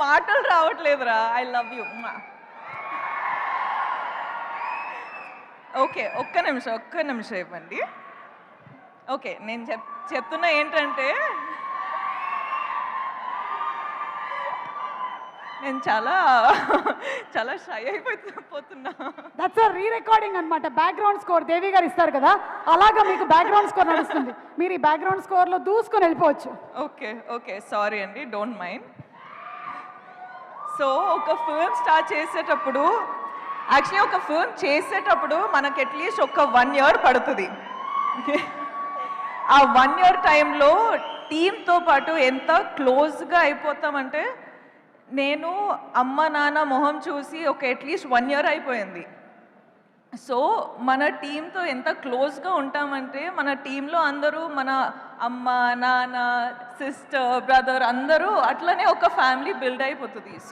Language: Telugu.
మాటలు రావట్లేదురా. I love you. ఓకే, ఒక్క నిమిషం ఇవ్వండి. ఓకే, నేను చెప్తున్నా ఏంటంటే నేను చాలా చాలా షై అయిపోతున్నా. దట్స్ అ రీ రికార్డింగ్ అనమాట. బ్యాక్గ్రౌండ్ స్కోర్ దేవి గారు ఇస్తారు కదా, అలాగా మీకు బ్యాక్గ్రౌండ్ స్కోర్ నడుస్తుంది. మీరు ఈ బ్యాక్గ్రౌండ్ స్కోర్లో దూసుకొని వెళ్ళిపోవచ్చు. ఓకే, సారీ అండి, డోంట్ మైండ్. సో ఒక ఫిల్మ్ స్టార్ట్ చేసేటప్పుడు, యాక్చువల్లీ ఒక ఫిల్మ్ చేసేటప్పుడు మనకి అట్లీస్ట్ ఒక 1 year పడుతుంది. ఆ 1 year టైంలో టీంతో పాటు ఎంత క్లోజ్గా అయిపోతామంటే, నేను అమ్మ నాన్న మొహం చూసి ఒక అట్లీస్ట్ 1 year అయిపోయింది. సో మన టీంతో ఎంత క్లోజ్గా ఉంటామంటే, మన టీంలో అందరూ మన అమ్మ నాన్న సిస్టర్ బ్రదర్ అందరూ అట్లనే ఒక ఫ్యామిలీ బిల్డ్ అయిపోతుంది.